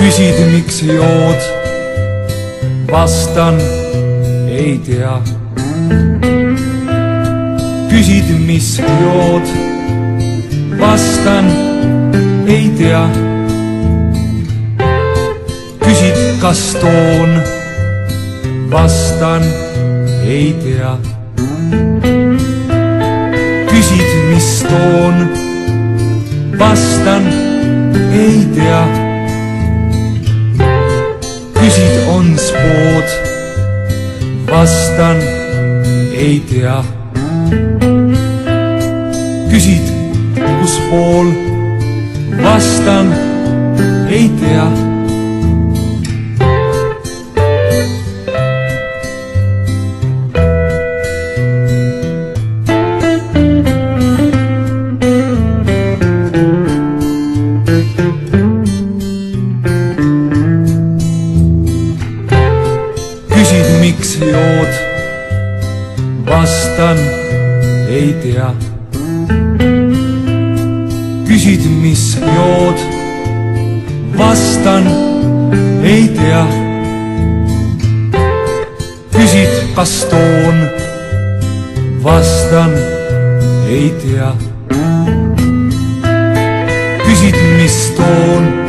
küsid, miks jood, vastan, ei tea. küsid, mis jood, vastan, ei tea. küsid, kas toon, vastan, ei tea. küsid, mis toon, vastan, ei tea. küsid, on spood, vastan, ei tea. küsid, kus pool, vastan, ei tea. küsid, miks jood, vastan, ei tea. küsid, mis jood, vastan, ei tea. küsid, kas toon, vastan, ei tea. küsid, mis toon,